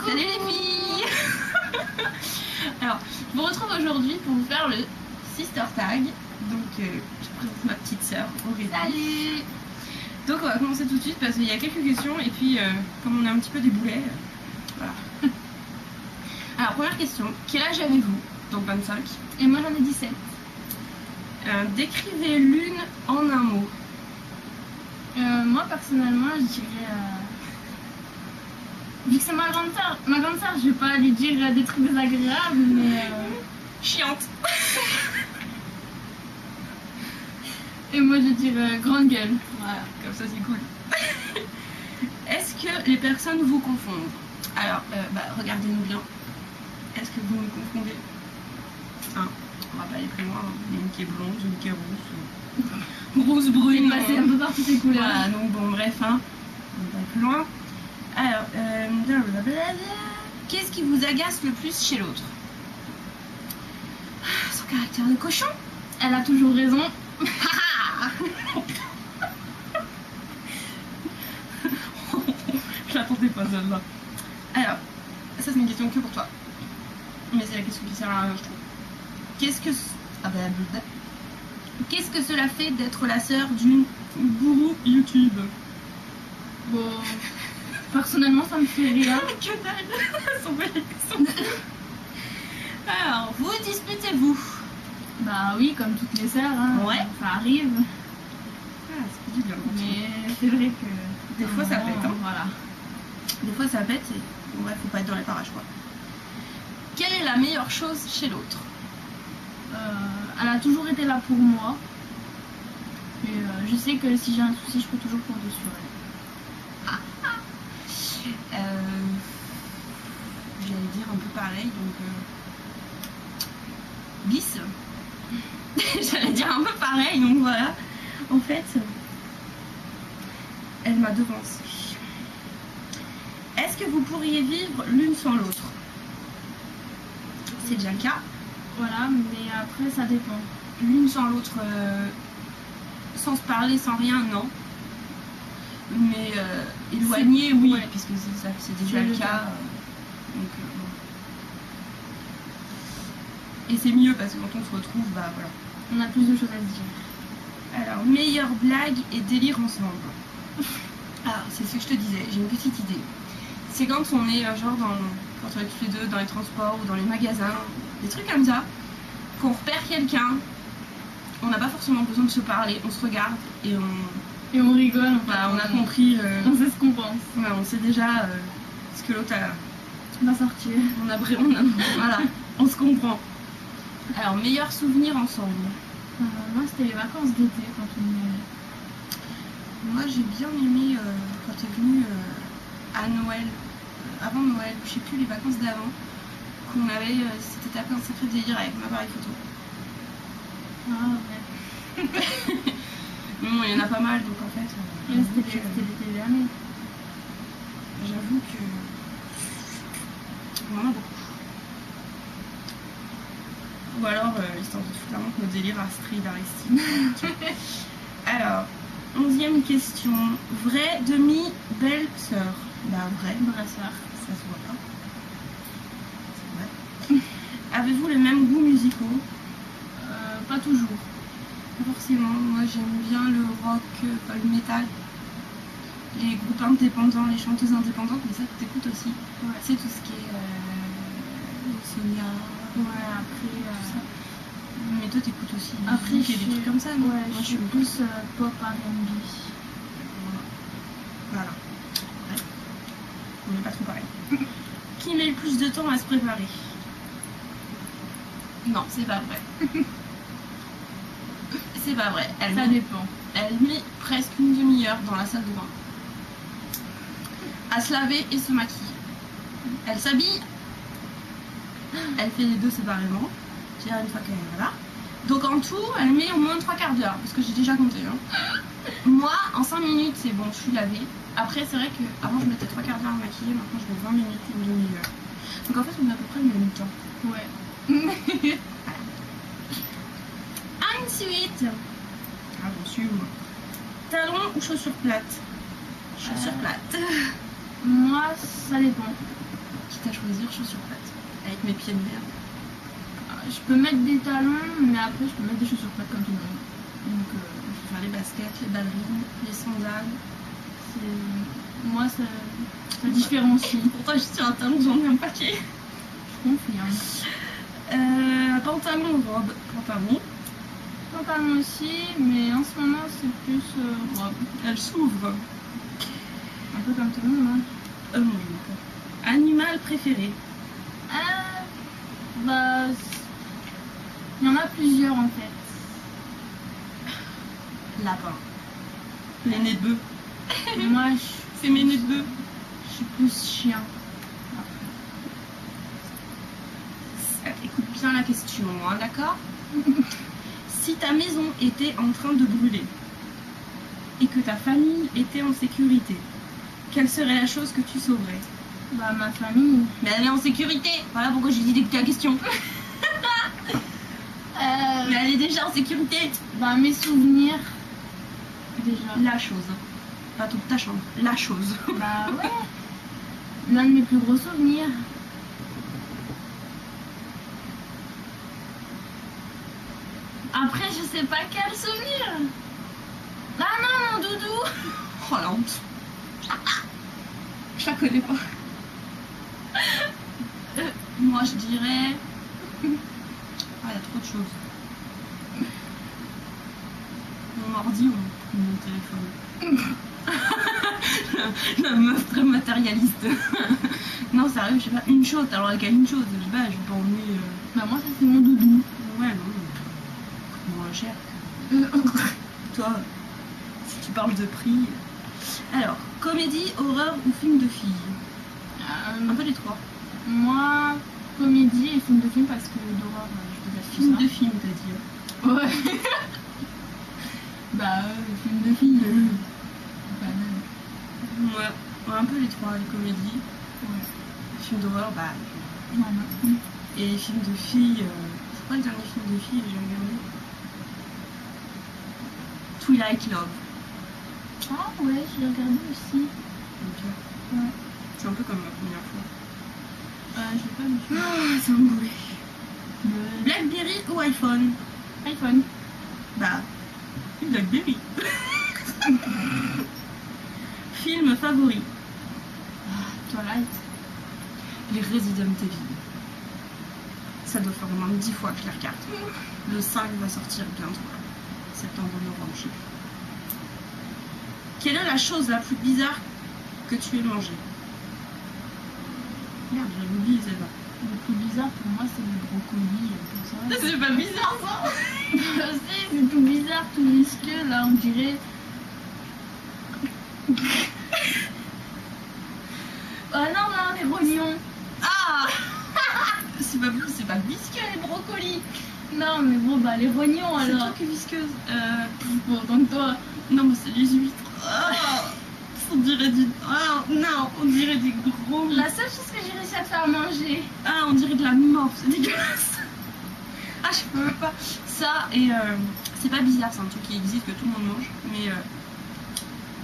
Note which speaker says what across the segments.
Speaker 1: Salut les filles. Alors, je vous retrouve aujourd'hui pour vous faire le Sister Tag. Donc, je présente ma petite sœur Aurélie.
Speaker 2: Salut.
Speaker 1: Donc, on va commencer tout de suite parce qu'il y a quelques questions et puis, comme on est un petit peu des boulets, voilà. Alors, première question, quel âge avez-vous? Donc 25.
Speaker 2: Et moi j'en ai 17.
Speaker 1: Décrivez l'une en un mot.
Speaker 2: Moi personnellement je dirais... Vu que c'est ma grande sœur, je vais pas lui dire des trucs désagréables, mais...
Speaker 1: Chiante.
Speaker 2: Et moi je dirais grande gueule.
Speaker 1: Voilà, comme ça c'est cool. Est-ce que les personnes vous confondent? Alors, regardez-nous bien. Est-ce que vous me confondez? Hein, on va pas aller plus loin. Il y a une qui est blonde, une qui est rousse. Rousse, brune.
Speaker 2: C'est passé un peu par toutes les couleurs.
Speaker 1: Voilà, donc bon, bref, hein. On va pas aller plus loin. Alors, qu'est-ce qui vous agace le plus chez l'autre? Son caractère de cochon.
Speaker 2: Elle a toujours raison.
Speaker 1: Je l'attendais pas celle-là. Alors, ça c'est une question que pour toi. Mais c'est la question qui sert à rien, je trouve. Qu'est-ce que cela fait d'être la sœur d'une gourou YouTube?
Speaker 2: Bon... Personnellement ça me fait rire.
Speaker 1: Que dalle. Alors, vous disputez-vous?
Speaker 2: Bah oui, comme toutes les sœurs, hein.
Speaker 1: Ouais.
Speaker 2: Ça arrive.
Speaker 1: Ah, c'est du bien.
Speaker 2: Mais c'est vrai que...
Speaker 1: Des fois ça pète, hein.
Speaker 2: Voilà.
Speaker 1: Des fois ça pète et ouais, faut pas être dans les parages, quoi. Quelle est la meilleure chose chez l'autre?
Speaker 2: Elle a toujours été là pour moi. Et je sais que si j'ai un souci, je peux toujours compter sur elle.
Speaker 1: J'allais dire un peu pareil, donc... Bis. J'allais dire un peu pareil, donc voilà. En fait, elle m'a devancé. Est-ce que vous pourriez vivre l'une sans l'autre? C'est déjà le cas.
Speaker 2: Voilà, mais après ça dépend.
Speaker 1: L'une sans l'autre, sans se parler, sans rien, non. Mais éloigné, oui,
Speaker 2: ouais.
Speaker 1: puisque c'est déjà le cas. Donc, bon. Et c'est mieux parce que quand on se retrouve, bah voilà.
Speaker 2: On a plus de choses à se dire.
Speaker 1: Alors, meilleure blague et délire ensemble. Alors, c'est ce que je te disais, j'ai une petite idée. C'est quand on est genre quand on est tous les deux dans les transports ou dans les magasins, des trucs comme ça, qu'on repère quelqu'un, on n'a pas forcément besoin de se parler, on se regarde et
Speaker 2: on rigole.
Speaker 1: Voilà, on a compris.
Speaker 2: On sait ce qu'on pense.
Speaker 1: Ouais, on sait déjà ce que l'autre
Speaker 2: va sortir.
Speaker 1: Voilà, on se comprend. Alors, meilleur souvenir ensemble.
Speaker 2: Moi, c'était les vacances d'été quand on est...
Speaker 1: Moi, j'ai bien aimé quand tu es venu à Noël, avant Noël, je sais plus, les vacances d'avant, qu'on avait, c'était tapé un sacré délire avec mon appareil photo.
Speaker 2: Ah ouais.
Speaker 1: Mais bon, il y en a pas mal, donc en fait...
Speaker 2: C'était l'été dernier.
Speaker 1: J'avoue que... On en a beaucoup. Ou alors, histoire de foutre la honte, nos délires à Street Aristide. Alors, 11e question. Vraie demi-belle-sœur? Bah, vraie.
Speaker 2: Vraie sœur.
Speaker 1: Ça se voit pas. C'est vrai. Avez-vous les mêmes goûts musicaux?
Speaker 2: Pas toujours.
Speaker 1: Pas forcément. Moi, j'aime bien le rock, le métal, les groupes indépendants, les chanteuses indépendantes, mais ça, t'écoutes aussi.
Speaker 2: Ouais.
Speaker 1: C'est tout ce qui est Sonia.
Speaker 2: Ouais, après...
Speaker 1: Ça. Mais toi, t'écoutes aussi.
Speaker 2: Après,
Speaker 1: il y a des trucs comme ça, non?
Speaker 2: Ouais, moi, je suis plus pop R&B.
Speaker 1: Voilà. Ouais. On n'est pas trop pareil. Qui met le plus de temps à se préparer? Non, c'est pas vrai. C'est pas vrai.
Speaker 2: Ça dépend.
Speaker 1: Elle met presque une demi-heure dans la salle de bain à se laver et se maquiller. Elle s'habille. Elle fait les deux séparément. C'est-à-dire une fois qu'elle est là. Donc en tout, elle met au moins 3/4 d'heure. Parce que j'ai déjà compté. Hein. Moi, en 5 minutes, c'est bon, je suis lavée. Après, c'est vrai qu'avant, je mettais 3/4 d'heure à maquiller. Maintenant, je mets 20 minutes, une demi-heure. Donc en fait, on a à peu près le même temps.
Speaker 2: Ouais.
Speaker 1: Ensuite, ah bon, suis-moi. Talons ou chaussures plates? Chaussures plates.
Speaker 2: Moi, ça dépend.
Speaker 1: Quitte à choisir chaussures plates. Avec mes pieds de merde.
Speaker 2: Je peux mettre des talons, mais après je peux mettre des chaussures plates comme tout le monde. Donc
Speaker 1: Enfin, les baskets, les ballerines, les sandales.
Speaker 2: moi ça différencie.
Speaker 1: Pourtant, je suis un talon, j'en ai un paquet.
Speaker 2: Je confirme.
Speaker 1: Pantalon, robe, pantalon.
Speaker 2: Pantalon aussi, mais en ce moment c'est plus robe.
Speaker 1: Elle s'ouvre.
Speaker 2: Un peu comme tout le monde. Hein.
Speaker 1: Non, je veux pas. Animal préféré.
Speaker 2: Bah, il y en a plusieurs en fait.
Speaker 1: Lapin. Les nez de bœuf.
Speaker 2: Moi,
Speaker 1: C'est mes nez de bœuf.
Speaker 2: je suis plus chien.
Speaker 1: Écoute bien la question, hein, d'accord? Si ta maison était en train de brûler et que ta famille était en sécurité, quelle serait la chose que tu sauverais?
Speaker 2: Bah, ma famille.
Speaker 1: Mais elle est en sécurité. Voilà pourquoi j'ai dit d'écouter la question. Mais elle est déjà en sécurité.
Speaker 2: Bah, mes souvenirs. Déjà.
Speaker 1: La chose. Pas toute ta chambre. La chose.
Speaker 2: Bah, ouais. L'un de mes plus gros souvenirs. Après, je sais pas quel souvenir. Ah non, mon doudou.
Speaker 1: Oh la honte. Je la connais pas. Moi je dirais. Ah, il y a trop de choses. Mon ordi ou mon téléphone. la meuf très matérialiste. Non, sérieux, je sais pas, une chose. Alors, laquelle une chose? Je sais pas, je vais pas emmener.
Speaker 2: Bah, moi, ça c'est mon doudou.
Speaker 1: Ouais, non. Moins cher. Toi, si tu parles de prix. Alors, comédie, horreur ou film de filles? Un peu les trois.
Speaker 2: Moi, comédie et film de film parce que d'horreur, je déteste
Speaker 1: Film
Speaker 2: ça.
Speaker 1: de film, t'as dit.
Speaker 2: Ouais. Bah, film de film. Banal.
Speaker 1: Ouais, un peu les trois, les comédies.
Speaker 2: Ouais.
Speaker 1: Film d'horreur, bah.
Speaker 2: Voilà.
Speaker 1: Et les films de filles. C'est quoi le dernier film de filles que j'ai regardé? Twilight Love.
Speaker 2: Ah ouais, je l'ai regardé aussi.
Speaker 1: Ok.
Speaker 2: Ouais.
Speaker 1: C'est un peu comme la première fois.
Speaker 2: Je l'ai pas vu.
Speaker 1: Ah, c'est un boulet.
Speaker 2: Le
Speaker 1: Blackberry ou iPhone?
Speaker 2: iPhone.
Speaker 1: Bah, Blackberry. Film favori?
Speaker 2: Twilight.
Speaker 1: Les Resident Evil. Ça doit faire au moins 10 fois que je les regarde. Le 5 va sortir bientôt. Septembre, novembre, je sais plus. Quelle est la chose la plus bizarre que tu aies mangée? Merde, j'avais oublié celle-là.
Speaker 2: Le plus bizarre pour moi, c'est le brocoli. Comme ça.
Speaker 1: C'est pas bizarre ça.
Speaker 2: C'est tout bizarre, tout visqueux. Là, on dirait. Oh non, non, les rognons.
Speaker 1: Ah. C'est pas visqueux les brocolis.
Speaker 2: Non, mais bon, bah, les rognons
Speaker 1: C'est
Speaker 2: alors.
Speaker 1: toi qui es visqueuse.
Speaker 2: Bon, donc toi.
Speaker 1: Non, mais c'est les huîtres. On dirait du. Ah, non, on dirait des gros.
Speaker 2: La seule chose que j'ai réussi à faire manger.
Speaker 1: Ah, on dirait de la morve, c'est dégueulasse. Ah, je peux pas. Ça, et c'est pas bizarre, c'est un truc qui existe, que tout le monde mange. Mais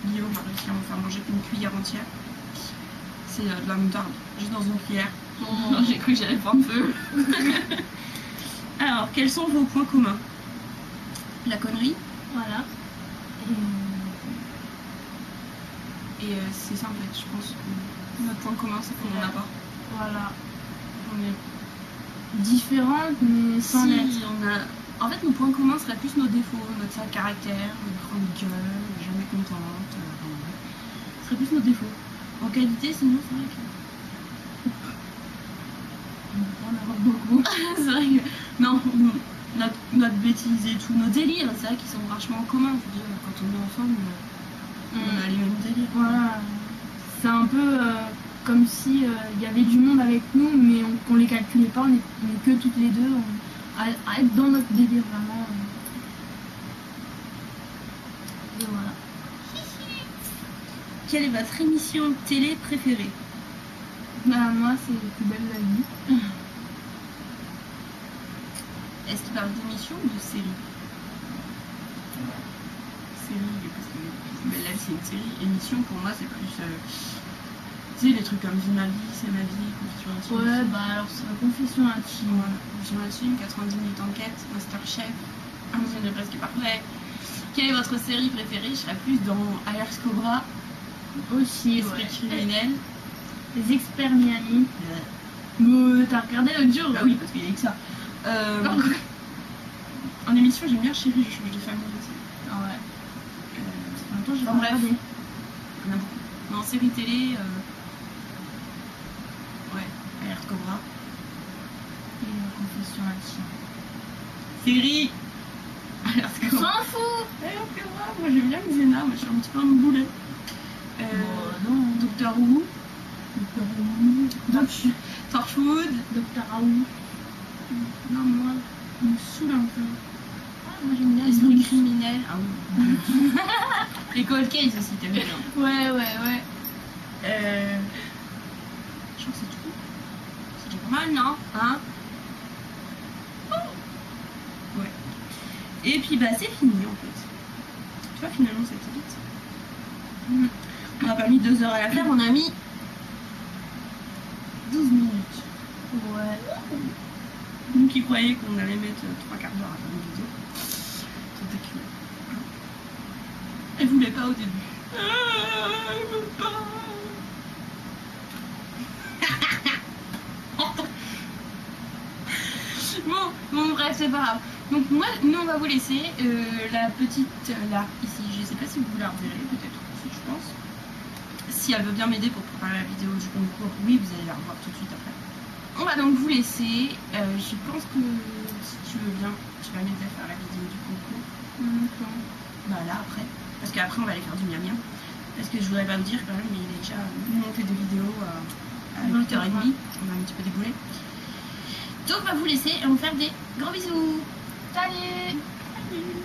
Speaker 1: Guillaume a réussi à me faire manger une cuillère entière. C'est de la moutarde, juste dans une cuillère.
Speaker 2: Oh.
Speaker 1: J'ai cru que j'allais prendre feu. Alors, quels sont vos points communs? La connerie.
Speaker 2: Voilà.
Speaker 1: Et c'est simple, je pense que notre point commun, c'est qu'on n'en a pas.
Speaker 2: Voilà.
Speaker 1: On est
Speaker 2: différentes, mais sans
Speaker 1: si,
Speaker 2: l'être.
Speaker 1: on a... En fait, nos points communs seraient plus nos défauts, notre sale caractère, notre grande gueule, jamais contente. Ce serait plus nos défauts. En qualité, sinon, c'est vrai que.
Speaker 2: On va en avoir beaucoup.
Speaker 1: C'est vrai que. Non, notre bêtise et tout, nos délires, c'est vrai qu'ils sont vachement en commun. Je veux dire, quand on est ensemble, on a les mêmes délires.
Speaker 2: Voilà. C'est un peu comme si il y avait du monde avec nous, mais qu'on les calculait pas, on est que toutes les deux à être dans notre délire vraiment. Et voilà.
Speaker 1: Quelle est votre émission télé préférée?
Speaker 2: Bah, moi, c'est Plus belle la vie.
Speaker 1: Est-ce qu'il parle d'émission ou de série? Série, parce que Plus belle la vie, c'est une série. Émission, pour moi, c'est plus. Tu sais, les trucs comme Vie ma vie, c'est ma vie, Confession intime.
Speaker 2: Ouais, bah alors c'est la confession intime.
Speaker 1: Voilà, Confession intime, 90 minutes enquête, Masterchef, un film de presque parfait. Quelle est votre série préférée? Je serais plus dans Alerte Cobra,
Speaker 2: Aussi,
Speaker 1: Esprit
Speaker 2: ouais.
Speaker 1: criminel.
Speaker 2: Les experts Miami. T'as regardé l'autre jour?
Speaker 1: Bah oui, parce qu'il y a que ça. En émission, j'aime bien Chérie, je change de famille aussi.
Speaker 2: Ah ouais. En même temps, j'ai
Speaker 1: Enfin,
Speaker 2: pas
Speaker 1: bref.
Speaker 2: regardé.
Speaker 1: On a beaucoup. Mais en série télé, ouais, Alerte Cobra.
Speaker 2: Et confession intime.
Speaker 1: Série Alerte
Speaker 2: On
Speaker 1: Cobra.
Speaker 2: s'en fout!
Speaker 1: Alerte Cobra, moi j'aime bien Xena, moi je suis un petit peu un boulet.
Speaker 2: Non.
Speaker 1: Doctor Who, Torchwood.
Speaker 2: Docteur Raoult.
Speaker 1: Non, moi,
Speaker 2: Il me saoule un peu. Ah, moi j'aime bien
Speaker 1: Esprit
Speaker 2: les
Speaker 1: criminel. Ah oui. Les Cold Case aussi, t'aimes bien.
Speaker 2: Ouais.
Speaker 1: Je crois que c'est tout. C'est déjà pas mal, non? Hein? Ouais. Et puis bah c'est fini en fait. Tu vois, finalement c'était vite. On n'a pas mis 2 heures à la faire, on a mis 12 minutes.
Speaker 2: Ouais.
Speaker 1: Nous qui croyaient qu'on allait mettre 3 quarts d'heure à faire une vidéo. C'était que. Elle voulait pas au début. Elle veut pas. Bon, bref, c'est pas grave. Donc moi, nous on va vous laisser. La petite là, ici, je sais pas si vous la reverrez, peut-être, si je pense. Si elle veut bien m'aider pour préparer la vidéo du concours, oui, vous allez la revoir tout de suite après. On va donc vous laisser. Je pense que si tu veux bien, tu vas m'aider à faire la vidéo du concours. Bah là après. Parce qu'après on va aller faire du miam miam. Parce que je voudrais pas vous dire quand même, mais il est déjà monté des vidéos à 8h30. On a un petit peu déboulé. Donc on va vous laisser et on va faire des gros bisous.
Speaker 2: Salut!
Speaker 1: Salut.